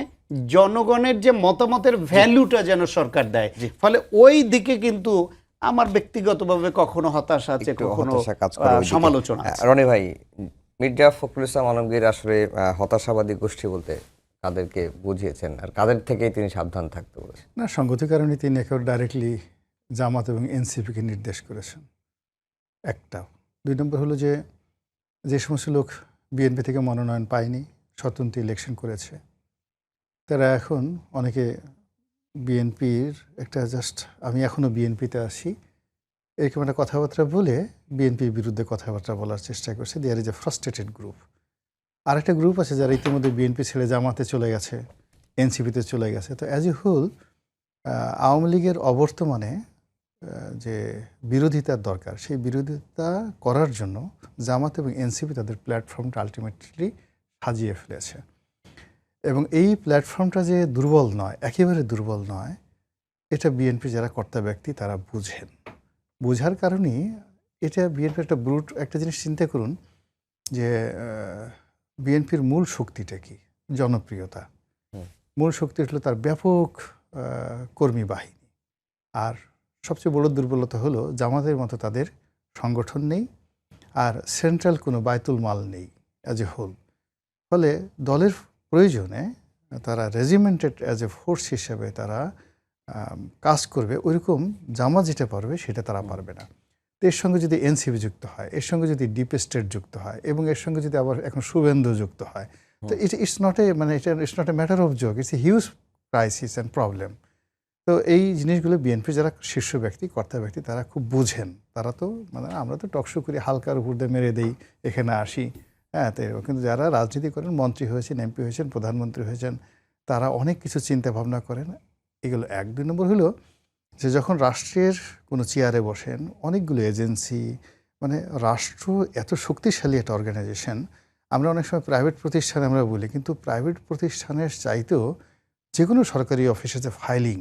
জনগণের যে মতামতের ভ্যালুটা যেন সরকার দেয়, ফলে ওই দিকে কিন্তু আমার ব্যক্তিগতভাবে কখনো হতাশা আছে, কখনো সমালোচনা আছে। রনি ভাই, মির্জা ফখরুল ইসলাম আলমগীর আসলে হতাশাবাদী গোষ্ঠী বলতে কাদেরকে বুঝিয়েছেন, আর কাদের থেকেই তিনি সাবধান থাকতে বলেছেন? না, সঙ্গতির কারণে তিনি একেবারে ডাইরেক্টলি জামাত এবং এনসিপিকে নির্দেশ করেছেন, একটা। 2 নম্বর হলো যে সমস্ত লোক বিএনপি থেকে মনোনয়ন পায়নি, স্বতন্ত্র ইলেকশন করেছে, তারা এখন অনেকে বিএনপির একটা আমি এখনও বিএনপিতে আসি এরকম একটা কথাবার্তা বলে বিএনপির বিরুদ্ধে কথাবার্তা বলার চেষ্টা করছে। There is a frustrated group. আরেকটা গ্রুপ আছে যারা ইতিমধ্যে বিএনপি ছেড়ে জামাতে চলে গেছে, এনসিপিতে চলে গেছে। তো অ্যাজ এ হোল আওয়ামী লীগের অবর্তমানে যে বিরোধিতার দরকার, সেই বিরোধিতা করার জন্য জামাত এবং এনসিপি তাদের প্ল্যাটফর্মটা আলটিমেটলি সাজিয়ে ফেলেছে। এবং এই প্ল্যাটফর্মটা যে দুর্বল নয়, একেবারে দুর্বল নয়, এটা বিএনপি যারা কর্তা ব্যক্তি তারা বুঝেন। বোঝার কারণেই এটা বিএনপির একটা জিনিস চিন্তা করুন যে বিএনপির মূল শক্তিটা কি? জনপ্রিয়তা। মূল শক্তি হলো তার ব্যাপক কর্মী বাহিনী। আর সবচেয়ে বড় দুর্বলতা হলো জামাতের মতো তাদের সংগঠন নেই, আর সেন্ট্রাল কোনো বায়তুল মাল নেই অ্যাজ এ হোল। ফলে দলের প্রয়োজনে তারা রেজিমেন্টেড অ্যাজ এ ফোর্স হিসেবে তারা কাজ করবে, ওইরকম জামাত যেটা পারবে সেটা তারা পারবে না। তো এর সঙ্গে যদি এনসিপি যুক্ত হয়, এর সঙ্গে যদি ডিপ স্টেট যুক্ত হয়, এবং এর সঙ্গে যদি আবার এখন শুভেন্দু যুক্ত হয়, তো it's not a matter of joke, it's a huge crisis and problem. তো এই জিনিসগুলো বিএনপি যারা শীর্ষ ব্যক্তি, কর্তা ব্যক্তি, তারা খুব বুঝেন। তারা তো আমরা তো টকশো করি, হালকার উপর দিয়ে মেরে দেই, এখানে আসি, হ্যাঁ। তো কিন্তু যারা রাজনীতি করেন, মন্ত্রী হয়েছেন, এমপি হয়েছেন, প্রধানমন্ত্রী হয়েছেন, তারা অনেক কিছু চিন্তা ভাবনা করেন। এগুলো 1-2 নম্বর হলো যে যখন রাষ্ট্রের কোনো চেয়ারে বসেন, অনেকগুলো এজেন্সি, রাষ্ট্র এত শক্তিশালী একটা অর্গানাইজেশন। আমরা অনেক সময় প্রাইভেট প্রতিষ্ঠান আমরা বলি, কিন্তু প্রাইভেট প্রতিষ্ঠানের চাইতেও যে কোনো সরকারি অফিসে যে ফাইলিং,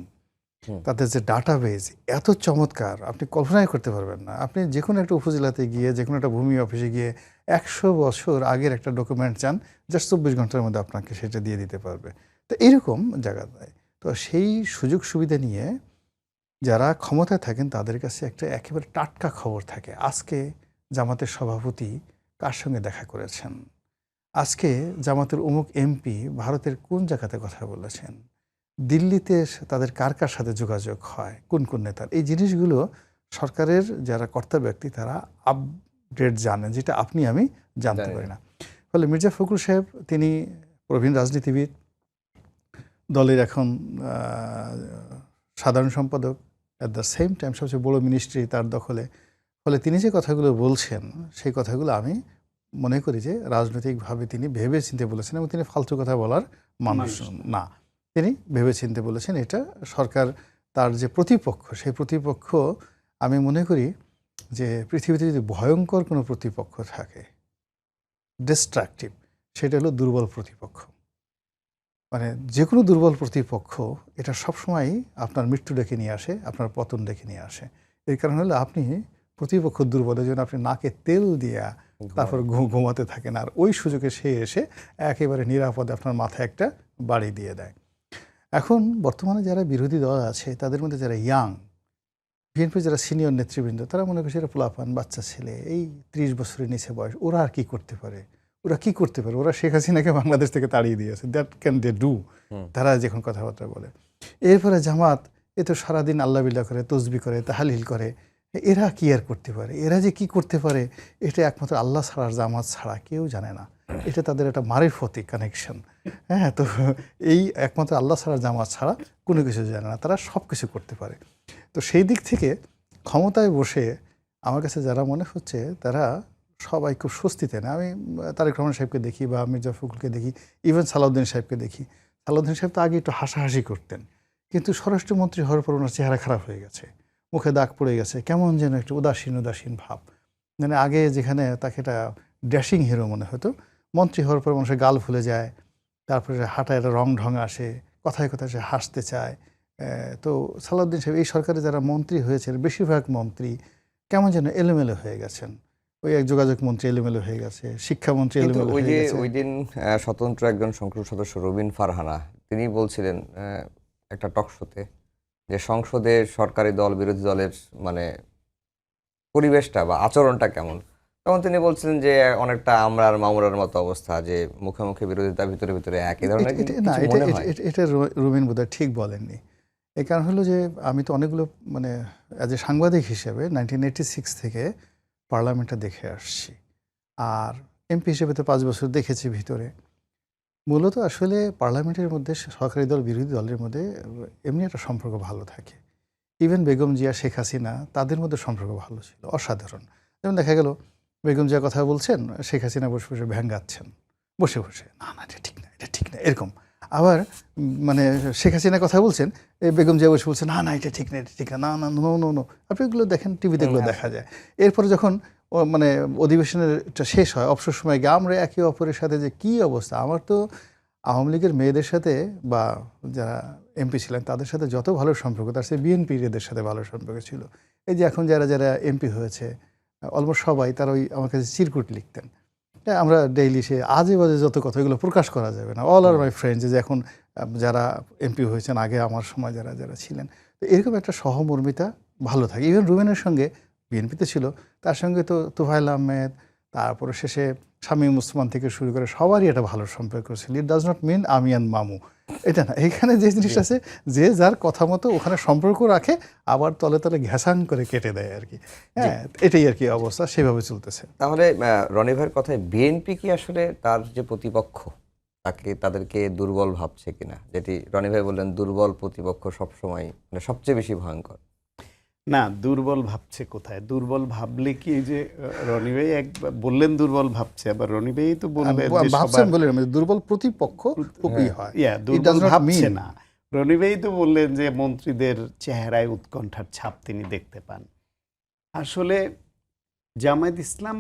তাদের যে ডাটাবেজ এত চমৎকার, আপনি কল্পনাই করতে পারবেন না। আপনি যে কোনো একটা উপজেলাতে গিয়ে, যে কোনো একটা ভূমি অফিসে গিয়ে 100 বছর আগের একটা ডকুমেন্ট চান, জাস্ট 24 ঘন্টার মধ্যে আপনাকে সেটা দিয়ে দিতে পারবে। তো এইরকম জায়গা দেয়। তো সেই সুযোগ সুবিধা নিয়ে যারা ক্ষমতায় থাকেন তাদের কাছে একটা একেবারে টাটকা খবর থাকে। আজকে জামাতের সভাপতি কার সঙ্গে দেখা করেছেন, আজকে জামাতের অমুক এমপি ভারতের কোন জায়গাতে কথা বলেছেন, দিল্লিতে তাদের কার কার সাথে যোগাযোগ হয়, কোন কোন নেতার। এই জিনিসগুলো সরকারের যারা কর্তা ব্যক্তি তারা আপডেট জানেন, যেটা আপনি আমি জানতে পারি না। ফলে মির্জা ফখরুল সাহেব তিনি প্রবীণ রাজনীতিবিদ, দলের এখন সাধারণ সম্পাদক, অ্যাট দ্য সেম টাইম সবচেয়ে বড় মিনিস্ট্রি তার দখলে। ফলে তিনি যে কথাগুলো বলছেন, সেই কথাগুলো আমি মনে করি যে রাজনৈতিকভাবে তিনি ভেবে চিন্তে বলেছেন, এবং তিনি ফালতু কথা বলার মানুষ না। তিনি ভেবেচিন্তে বলেছেন এটা সরকার তার যে প্রতিপক্ষ সেই প্রতিপক্ষ আমি মনে করি যে পৃথিবীতে যদি ভয়ঙ্কর কোনো প্রতিপক্ষ থাকে ডিস্ট্রাকটিভ সেটা হলো দুর্বল প্রতিপক্ষ। মানে যে কোনো দুর্বল প্রতিপক্ষ এটা সবসময় আপনার মৃত্যু ডেকে নিয়ে আসে, আপনার পতন ডেকে নিয়ে আসে। এই কারণে হলো আপনি প্রতিপক্ষ দুর্বলের জন্য আপনি নাকে তেল দিয়া তারপর ঘুমাতে থাকেন, আর ওই সুযোগে সে এসে একেবারে নিরাপদে আপনার মাথায় একটা বাড়ি দিয়ে দেয়। এখন বর্তমানে যারা বিরোধী দল আছে তাদের মধ্যে যারা ইয়াং, বিএনপি যারা সিনিয়র নেতৃবৃন্দ, তারা মনে করছে এরা পোলাপান বাচ্চা ছেলে, এই 30 বছরের নিচে বয়স, ওরা আর কি করতে পারে, ওরা কি করতে পারে, ওরা শেখ হাসিনাকে বাংলাদেশ থেকে তাড়িয়ে দিয়েছে, দ্যাট ক্যান দে ডু, তারা যখন কথাবার্তা বলে। এরপরে জামাত এ তো সারাদিন আল্লাহ বিল্লাহ করে, তসবি করে, তাহালিল করে, এরা কি আর করতে পারে, এরা যে কি করতে পারে এটা একমাত্র আল্লাহ ছাড়া, জামাত ছাড়া কেউ জানে না। এটা তাদের একটা মারিফতি কানেকশন। হ্যাঁ, তো এই একমাত্র আল্লাহ ছাড়া, জামাত ছাড়া কোনো কিছু জানে না, তারা সব কিছু করতে পারে। তো সেই দিক থেকে ক্ষমতায় বসে আমার কাছে যারা মনে হচ্ছে তারা সবাই খুব স্বস্তিতে না। আমি তারেক রহমান সাহেবকে দেখি বা মির্জা ফখরুলকে দেখি, ইভেন সালাউদ্দিন সাহেবকে দেখি। সালাউদ্দিন সাহেব তো আগে একটু হাসাহাসি করতেন, কিন্তু স্বরাষ্ট্রমন্ত্রী হওয়ার পর ওনার চেহারা খারাপ হয়ে গেছে, মুখে দাগ পড়ে গেছে, কেমন যেন একটু উদাসীন উদাসীন ভাব। মানে আগে যেখানে তাকে একটা ড্যাশিং হিরো মনে হতো, মন্ত্রী হওয়ার পর মানুষের গাল ফুলে যায়, তারপরে হাঁটায় একটা রং ঢং আসে, কথায় কথায় সে হাসতে চায়। তো সালাউদ্দিন সাহেব এই সরকারে যারা মন্ত্রী হয়েছেন বেশিরভাগ মন্ত্রী কেমন যেন এলোমেলো হয়ে গেছেন। ওই এক যোগাযোগ মন্ত্রী এলোমেলো হয়ে গেছে, শিক্ষামন্ত্রী কিন্তু এলোমেলো ওই হয়ে যে গেছে। ওই দিন স্বতন্ত্র একজন সংসদ সদস্য রবিন ফারহানা তিনি বলছিলেন একটা টক শোতে যে সংসদে সরকারি দল বিরোধী দলের মানে পরিবেশটা বা আচরণটা কেমন, তখন তিনি বলছিলেন যে অনেকটা আমরা আর মামুরার মতো অবস্থা, যে মুখে মুখে বিরোধিতা, ভিতরে ভিতরে একই ধরনের না, কিছু মনে হয়। এটা রুবিন বোধহয় ঠিক বলেননি। এই কারণ হলো যে আমি তো অনেকগুলো মানে অ্যাজ এ সাংবাদিক হিসেবে 1986 থেকে পার্লামেন্টটা দেখে আসছি, আর এমপি হিসেবে তো 5 বছর দেখেছি ভিতরে। মূলত আসলে পার্লামেন্টের মধ্যে সরকারি দল বিরোধী দলের মধ্যে এমনি একটা সম্পর্ক ভালো থাকে। ইভেন বেগম জিয়া, শেখ হাসিনা, তাদের মধ্যে সম্পর্ক ভালো ছিল, অসাধারণ। যেমন দেখা গেল বেগম জিয়া কথা বলছেন, শেখ হাসিনা বসে বসে ভ্যাঙ্গাচ্ছেন, বসে বসে, না না এটা ঠিক না, এটা ঠিক না, এরকম। আবার মানে শেখ হাসিনা কথা বলছেন, বেগম জিয়া বসে বলছেন, না না এটা ঠিক না, এটা ঠিক না, না না, নো নো নো। আপনি এগুলো দেখেন, টিভিতে এগুলো দেখা যায়। এরপরে যখন মানে অধিবেশনেরটা শেষ হয়, অবসর সময় গিয়ে আমরা একে অপরের সাথে যে কী অবস্থা, আমার তো আওয়ামী লীগের মেয়েদের সাথে বা যারা এমপি ছিলেন তাদের সাথে যত ভালো সম্পর্ক, তার সাথে বিএনপির এদের সাথে ভালো সম্পর্ক ছিল। এই যে এখন যারা যারা এমপি হয়েছে অলমোস্ট সবাই, তারা ওই আমার কাছে চিরকুট লিখতেন। হ্যাঁ, আমরা ডেইলি সে আজে বাজে যত কথা, এগুলো প্রকাশ করা যাবে না। অল আর মাই ফ্রেন্ডস, যে এখন যারা এমপি হয়েছেন, আগে আমার সময় যারা যারা ছিলেন, তো এরকম একটা সহমর্মিতা ভালো থাকে। ইভেন রুবেনের সঙ্গে বিএনপিতে ছিল, তার সঙ্গে তো তুফাইল আহমেদ, তারপরে শেষে শামীম ওসমান থেকে শুরু করে সবারই একটা ভালো সম্পর্ক ছিল। ইট ডাজ নট মিন আমি অ্যান্ড মামু, এটা না। এখানে যে জিনিসটা আছে, যে যার কথা মতো ওখানে সম্পর্ক রাখে, আবার তলে তলে ঘ্যাসাং করে কেটে দেয় আর কি। হ্যাঁ, এটাই আর কি অবস্থা, সেভাবে চলতেছে। তাহলে রনি ভাইয়ের কথায় বিএনপি কি আসলে তার যে প্রতিপক্ষ তাদেরকে দুর্বল ভাবছে কিনা, যেটি রনি ভাই বললেন দুর্বল প্রতিপক্ষ সবসময় মানে সবচেয়ে বেশি ভয়ঙ্কর। না, দুর্বল ভাবছে কোথায়? দুর্বল ভাবলে কি, এই যে রনি ভাই একবার বললেন দুর্বল ভাবছে, আবার রনি ভাই তো বললেন যে ভাবছেন বলে দুর্বল প্রতিপক্ষ খুবই হয়, দুর্বল ভাবছে না। রনি ভাই তো বললেন যে মন্ত্রীদের চেহারায় উৎকণ্ঠার ছাপ তিনি দেখতে পান। আসলে জামায়াত ইসলাম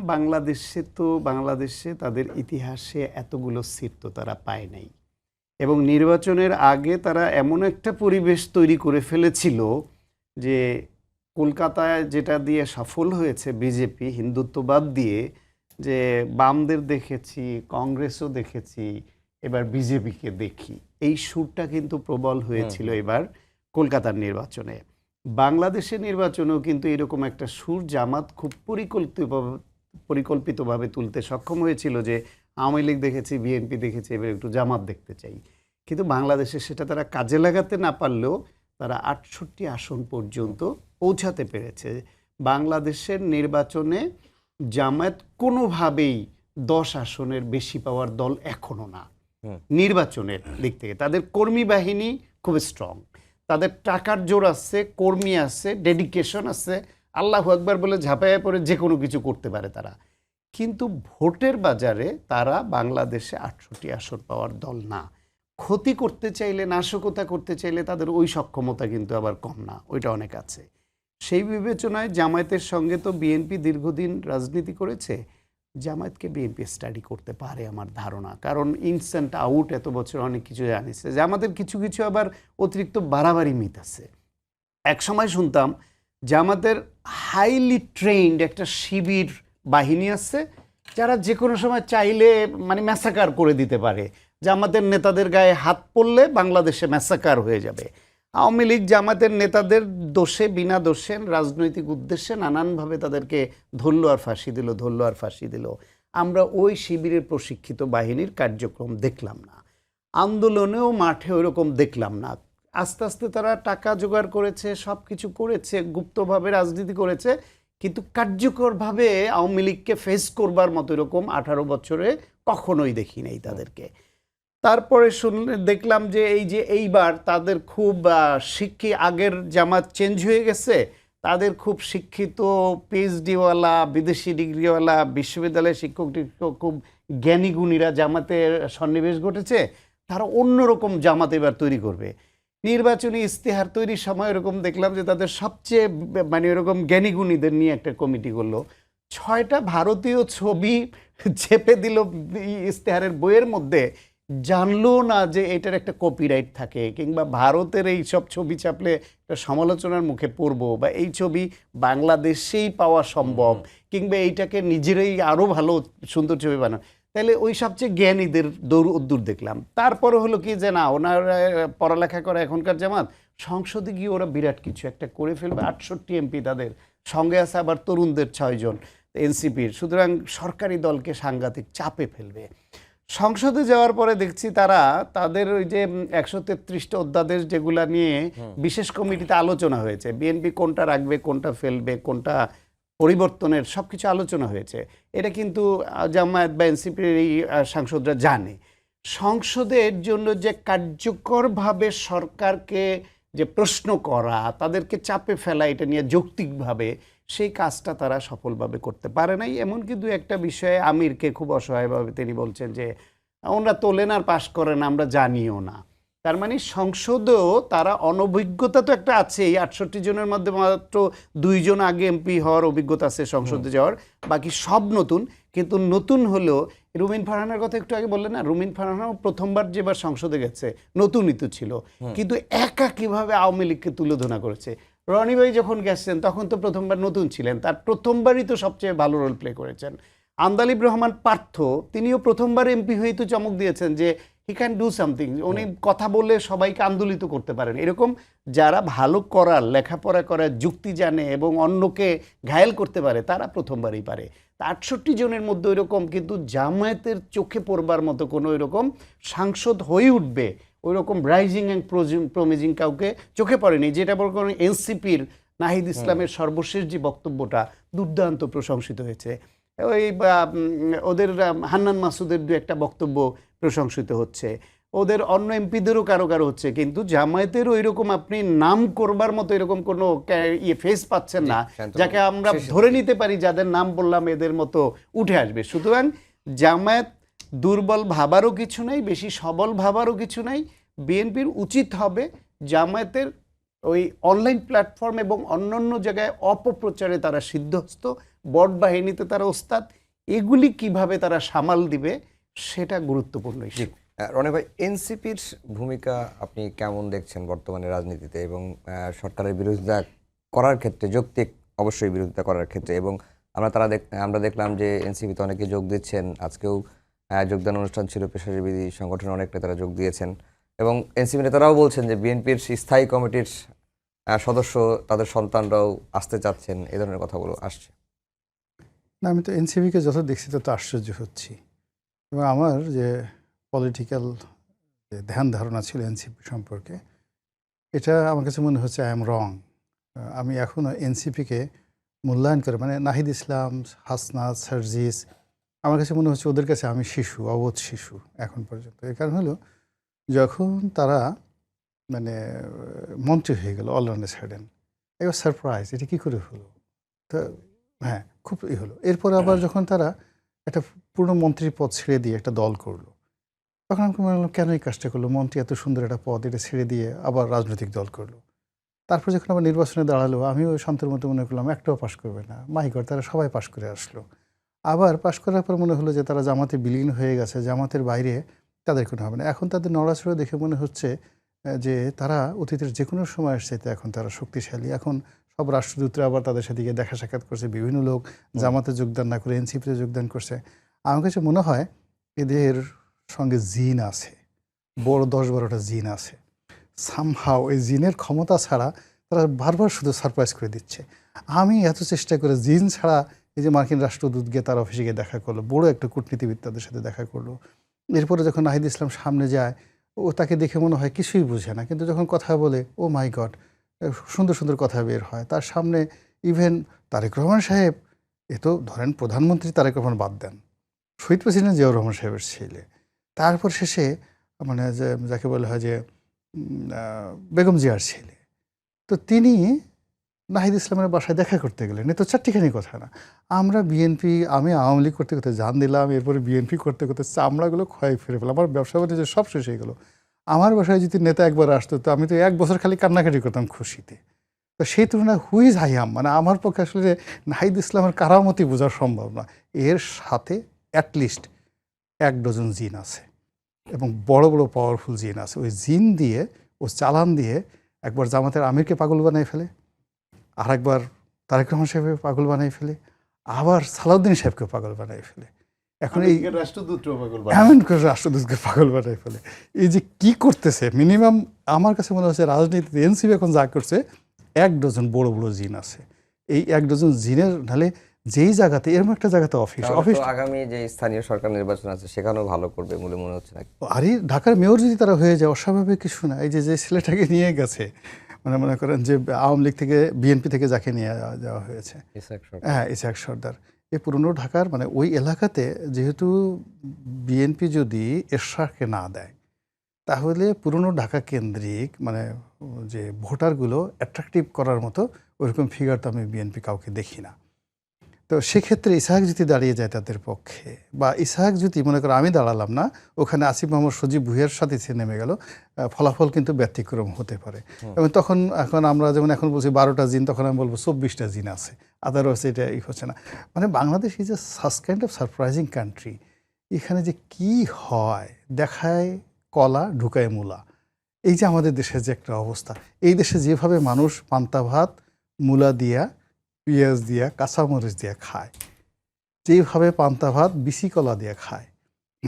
বাংলাদেশে তাদের ইতিহাসে এতগুলো সিট তো তারা পায় নাই, এবং নির্বাচনের আগে তারা এমন একটা পরিবেশ তৈরি করে ফেলেছিল যে কলকাতায় যেটা দিয়ে সফল হয়েছে বিজেপি, হিন্দুত্ববাদ দিয়ে, যে বামদের দেখেছি, কংগ্রেসও দেখেছি, এবার বিজেপিকে দেখি, এই সুরটা কিন্তু প্রবল হয়েছিল এবার কলকাতার নির্বাচনে। বাংলাদেশের নির্বাচনেও কিন্তু এরকম একটা সুর জামাত খুব পরিকল্পিতভাবে তুলতে সক্ষম হয়েছিল, যে আওয়ামী লীগ দেখেছি, বিএনপি দেখেছি, এবার একটু জামাত দেখতে চাই। কিন্তু বাংলাদেশে সেটা তারা কাজে লাগাতে না পারলেও তারা 68 আসন পর্যন্ত পৌঁছাতে পেরেছে। বাংলাদেশের নির্বাচনে জামায়াত কোনোভাবেই 10 আসনের বেশি পাওয়ার দল এখনো না। নির্বাচনের দিক থেকে তাদের কর্মী বাহিনী খুব স্ট্রং, তাদের টাকার জোর আছে, কর্মী আছে, ডেডিকেশন আছে, আল্লাহু আকবার বলে ঝাঁপাইয়া পড়ে যে কোনো কিছু করতে পারে তারা। কিন্তু ভোটের বাজারে তারা বাংলাদেশে 68 আসন পাওয়ার দল না। ক্ষতি করতে চাইলে, নাশকতা করতে চাইলে তাদের ওই সক্ষমতা কিন্তু আবার কম না, ওইটা অনেক আছে। সেই বিবেচনায় জামায়াতের সঙ্গে তো বিএনপি দীর্ঘদিন রাজনীতি করেছে, জামায়াতকে বিএনপি স্টাডি করতে পারে আমার ধারণা, কারণ ইনস্ট্যান্ট আউট এত বছর অনেক কিছু জানিয়েছে। জামাতের কিছু কিছু আবার অতিরিক্ত বাড়াবাড়ি মিথ আছে। এক সময় শুনতাম জামাতের হাইলি ট্রেন্ড একটা শিবির বাহিনী আছে যারা যে কোনো সময় চাইলে মানে ম্যাসাকার করে দিতে পারে। জামাতের নেতাদের গায়ে হাত পড়লে বাংলাদেশে ম্যাসাকার হয়ে যাবে। আওয়ামী লীগ জামাতের নেতাদের দোষে বিনা দোষে রাজনৈতিক উদ্দেশ্যে নানানভাবে তাদেরকে ধরলো আর ফাঁসি দিল। আমরা ওই শিবিরের প্রশিক্ষিত বাহিনীর কার্যক্রম দেখলাম না, আন্দোলনেও মাঠে ওইরকম দেখলাম না। আস্তে আস্তে তারা টাকা জোগাড় করেছে, সব কিছু করেছে, গুপ্তভাবে রাজনীতি করেছে, কিন্তু কার্যকরভাবে আওয়ামী লীগকে ফেস করবার মতো এরকম 18 বছরে কখনোই দেখি নাই তাদেরকে। তারপরে দেখলাম যে এইবার তাদের খুব আগের জামাত চেঞ্জ হয়ে গেছে, তাদের খুব শিক্ষিত পিএইচডিওয়ালা, বিদেশি ডিগ্রিওয়ালা, বিশ্ববিদ্যালয়ের শিক্ষক খুব জ্ঞানীগুণীরা জামাতের সন্নিবেশ ঘটেছে। তারা অন্যরকম জামাত এবার তৈরি করবে। নির্বাচনী ইস্তেহার তৈরির সময় এরকম দেখলাম যে তাদের সবচেয়ে মানে এরকম জ্ঞানীগুণীদের নিয়ে একটা কমিটি করলো, 6টা ভারতীয় ছবি চেপে দিল ইস্তেহারের বইয়ের মধ্যে, জানলো না যে এটার একটা কপিরাইট থাকে, কিংবা ভারতের এই সব ছবি ছাপলে একটা সমালোচনার মুখে পড়বো, বা এই ছবি বাংলাদেশেই পাওয়া সম্ভব, কিংবা এইটাকে নিজেরাই আরও ভালো সুন্দর ছবি বানানো। তাহলে ওই সবচেয়ে জ্ঞানীদের দূর দেখলাম। তারপরে হলো কি যে না, ওনার পড়ালেখা করা এখনকার জামাত, সংসদে গিয়ে ওরা বিরাট কিছু একটা করে ফেলবে। 68 এমপি তাদের সঙ্গে আছে, আবার তরুণদের 6 জন এনসিপির। সুতরাং সরকারি দলকে সাংঘাতিক চাপে ফেলবে। সংসদে যাওয়ার পরে দেখছি তারা তাদের ওই যে 133টা অধ্যাদেশ যেগুলা নিয়ে বিশেষ কমিটিতে আলোচনা হয়েছে, বিএনপি কোনটা রাখবে, কোনটা ফেলবে, কোনটা পরিবর্তনের সবকিছু আলোচনা হয়েছে। এটা কিন্তু জামায়াত বা এনসিপির এই সাংসদরা জানে। সংসদের জন্য যে কার্যকরভাবে সরকারকে যে প্রশ্ন করা, তাদেরকে চাপে ফেলা, এটা নিয়ে যৌক্তিকভাবে, সেই কাজটা তারা সফলভাবে করতে পারে নাই। এমনকি দু একটা বিষয়ে আমিরকে খুব অসহায়ভাবে তিনি বলছেন যে ওনারা তোলেন আর পাশ করেন, আমরা জানিও না। তার মানে সংসদেও তারা অনভিজ্ঞতা তো একটা আছেই। 68 জনের মধ্যে মাত্র 2 জন আগে এমপি হওয়ার অভিজ্ঞতা আছে সংসদে যাওয়ার, বাকি সব নতুন। কিন্তু নতুন হলেও রুমিন ফারহানার কথা একটু আগে বললেন না, রুমিন ফারহানাও প্রথমবার যেবার সংসদে গেছে নতুনই তো ছিল, কিন্তু একা কিভাবে আওয়ামী লীগকে তুলোধনা করেছে। রনি ভাই যখন গেছেন তখন তো প্রথমবার নতুন ছিলেন, তার প্রথমবারই তো সবচেয়ে ভালো রোল প্লে করেছেন। আন্দালিব রহমান পার্থ, তিনিও প্রথমবার এমপি হয়েই তো চমক দিয়েছেন যে হি ক্যান ডু সামথিং, উনি কথা বলে সবাইকে আন্দোলিত করতে পারেন। এরকম যারা ভালো করার, লেখাপড়া করার, যুক্তি জানে এবং অন্যকে ঘায়েল করতে পারে, তারা প্রথমবারই পারে। 68 জনের মধ্যে ওইরকম কিন্তু জামায়াতের চোখে পড়বার মতো কোনো ওইরকম সাংসদ হয়ে উঠবে ওইরকম রাইজিং অ্যান্ড প্রমিজিং কাউকে চোখে পড়েনি। যেটা বলতে এনসিপির নাহিদ ইসলামের সর্বশেষ যে বক্তব্যটা দুর্দান্ত প্রশংসিত হয়েছে, ওই ওদের হান্নান মাসুদের দু একটা বক্তব্য প্রশংসিত হচ্ছে, ওদের অন্য এমপিদেরও কারো কারো হচ্ছে, কিন্তু জামায়াতের ওইরকম আপনি নাম করবার মতো এরকম কোনো ফেস পাচ্ছেন না যাকে আমরা ধরে নিতে পারি যাদের নাম বললাম এদের মতো উঠে আসবে। সুতরাং জামায়াত দুর্বল ভাবারও কিছু নাই, বেশি সবল ভাবারও কিছু নাই। বিএনপির উচিত হবে জামায়াতের ওই অনলাইন প্ল্যাটফর্ম এবং অন্যান্য জায়গায় অপপ্রচারে তারা সিদ্ধহস্ত, বট বাহিনীতে তারা ওস্তাদ, এগুলি কিভাবে তারা সামাল দিবে সেটা গুরুত্বপূর্ণ ইস্যু। রনি ভাই, এনসিপির ভূমিকা আপনি কেমন দেখছেন বর্তমানে রাজনীতিতে, এবং সরকারের বিরোধিতা করার ক্ষেত্রে, যৌক্তিক অবশ্যই বিরোধিতা করার ক্ষেত্রে, এবং আমরা দেখলাম যে এনসিপিতে অনেকে যোগ দিচ্ছেন, আজকেও যোগদান অনুষ্ঠান ছিল, পেশাজীবী সংগঠনের অনেক নেতারা যোগ দিয়েছেন, এবং এনসিপি নেতারাও বলছেন যে বিএনপির স্থায়ী কমিটির সদস্য তাদের সন্তানরাও আসতে চাচ্ছেন, এ ধরনের কথাগুলো আসছে। না, আমি তো এনসিপিকে যত দেখছি তত আশ্চর্য হচ্ছি, এবং আমার যে পলিটিক্যাল যে ধ্যান ধারণা ছিল এনসিপি সম্পর্কে, এটা আমার কাছে মনে হচ্ছে আই এম রং। আমি এখনও এনসিপিকে মূল্যায়ন করে, মানে নাহিদ ইসলাম, হাসনাত, সার্জিস, আমার কাছে মনে হচ্ছে ওদের কাছে আমি শিশু, অবোধ শিশু এখন পর্যন্ত। এর কারণ হলো যখন তারা মানে মন্ত্রী হয়ে গেল অলরাউন্ডার সাইডেন, এবার সারপ্রাইজ, এটা কী করে হলো, তো হ্যাঁ খুব হলো। এরপরে আবার যখন তারা একটা পূর্ণ মন্ত্রীর পদ ছেড়ে দিয়ে একটা দল করলো, তখন আমি মনে হলো কেন এই কাজটা করলো, মন্ত্রী এত সুন্দর একটা পদ, এটা ছেড়ে দিয়ে আবার রাজনৈতিক দল করলো। তারপর যখন আবার নির্বাচনে দাঁড়ালো, আমিও শান্তের মতো মনে করলাম একটাও পাশ করবে না, মাই গড, তারা সবাই পাশ করে আসলো। আবার পাশ করার পর মনে হলো যে তারা জামাতে বিলীন হয়ে গেছে, জামাতের বাইরে তাদের কোনো হবে না। এখন তাদের নড়াচড়া দেখে মনে হচ্ছে যে তারা অতীতের যে কোনো সময়ের চাইতে এখন তারা শক্তিশালী। এখন সব রাষ্ট্রদূতরা আবার তাদের সাথে গিয়ে দেখা সাক্ষাৎ করছে, বিভিন্ন লোক জামাতে যোগদান না করে এনসিপিতে যোগদান করছে। আমার কাছে মনে হয় এদের সঙ্গে জিন আছে, বড় 10-12টা জিন আছে। সামহাও এই জিনের ক্ষমতা ছাড়া তারা বারবার শুধু সারপ্রাইজ করে দিচ্ছে। আমি এত চেষ্টা করে জিন ছাড়া এই যে মার্কিন রাষ্ট্রদূত গিয়ে তার অফিসে গিয়ে দেখা করলো, বড় একটা কূটনীতিবিদ তাদের সাথে দেখা করলো। এরপরে যখন নাহিদ ইসলাম সামনে যায়, ও তাকে দেখে মনে হয় কিছুই বুঝে না, কিন্তু যখন কথা বলে ও মাই গড, সুন্দর সুন্দর কথা বের হয় তার সামনে। ইভেন তারেক রহমান সাহেব, এ তো ধরেন প্রধানমন্ত্রী তারেক রহমান বাদ দেন, শহীদ প্রেসিডেন্ট জিয়াউর রহমান সাহেবের ছেলে, তারপর শেষে মানে যে যাকে বলা হয় যে বেগম জিয়ার ছেলে, তো তিনি নাহিদ ইসলামের বাসায় দেখা করতে গেলেন। এ তো চারটিখানি কথা না। আমরা বিএনপি, আমি আওয়ামী লীগ করতে করতে জান দিলাম, এরপরে বিএনপি করতে করতে চামড়াগুলো ক্ষয় ফিরে ফেলাম, আমার ব্যবসা বাণিজ্য সব শেষ হয়ে গেলো। আমার বাসায় যদি নেতা একবার আসতো তো আমি তো 1 বছর খালি কান্নাকাটি করতাম খুশিতে। তো সেই তুলনায় হুইজ হাইয়াম, মানে আমার পক্ষে আসলে নাহিদ ইসলামের কারামতি বোঝা সম্ভব না। এর সাথে অ্যাটলিস্ট 1 ডজন জিন আছে এবং বড় বড় পাওয়ারফুল জিন আছে। ওই জিন দিয়ে, ও চালান দিয়ে একবার জামাতের আমিরকে পাগল বানিয়ে ফেলে, আর একবার তারেক রহমান সাহেবকে পাগল বানিয়ে ফেলে, আবার সালাউদ্দিন সাহেবকে পাগল বানিয়ে ফেলে। এখন এই এমন করে রাষ্ট্রদূতকে পাগল বানিয়ে ফেলে। এই যে কি করতেছে, মিনিমাম আমার কাছে মনে হচ্ছে রাজনীতিতে এনসিপি এখন যা করছে, 1 ডজন বড় বড় জিন আছে। এই 1 ডজন জিনের ঢালে যেই জায়গাতে, এরকম একটা জায়গাতে অফিস আগামী যে স্থানীয় সরকার নির্বাচন আছে সেখানেও ভালো করবে বলে মনে হচ্ছে নাকি? আরে ঢাকার মেয়র যদি তারা হয়ে যায়, অস্বাভাবিক কিছু না। এই যে যে ছেলেটাকে নিয়ে গেছে, মানে মনে করেন যে আওয়ামী লীগ থেকে বিএনপি থেকে যাকে নিয়ে যাওয়া হয়েছে, হ্যাঁ ইসহাক সর্দার, এই পুরনো ঢাকার মানে ওই এলাকাতে যেহেতু বিএনপি যদি এরশাদকে না দেয়, তাহলে পুরনো ঢাকা কেন্দ্রিক মানে যে ভোটারগুলো অ্যাট্রাকটিভ করার মতো ওইরকম ফিগার তো আমি বিএনপি কাউকে দেখি না। তো সেক্ষেত্রে ইসহাক যদি দাঁড়িয়ে যায় তাদের পক্ষে, বা ইসহাক যদি মনে করো আমি দাঁড়ালাম না, ওখানে আসিফ মোহাম্মদ সজীব ভুঁইয়ার সাথে সে নেমে গেল, ফলাফল কিন্তু ব্যতিক্রম হতে পারে। এবং তখন এখন আমরা যেমন এখন বলছি 12টা জিন, তখন আমি বলবো 24টা জিন আছে, আদারওয়াইজ এটা হচ্ছে না। মানে Bangladesh is a such kind of surprising country. এখানে যে কি হয়, দেখায় কলা ঢুকায় মূলা। এই যে আমাদের দেশের যে একটা অবস্থা, এই দেশে যেভাবে মানুষ পান্তা ভাত মূলা দিয়া, পেঁয়াজ দিয়া, কাঁচামরিচ দিয়ে খায়, যেভাবে পান্তা ভাত বিসি কলা দিয়ে খায়,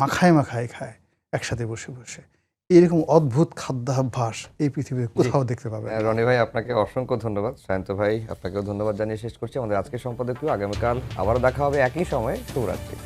মাখায় মাখায় খায় একসাথে বসে বসে, এরকম অদ্ভুত খাদ্যাভ্যাস এই পৃথিবীতে কোথাও দেখতে পাবে না। রনি ভাই, আপনাকে অসংখ্য ধন্যবাদ। সায়ন্ত ভাই, আপনাকেও ধন্যবাদ জানিয়ে শেষ করছি আমাদের আজকের সম্পাদকীয়। আগামীকাল আবারও দেখা হবে একই সময়ে। শুভরাত্রি।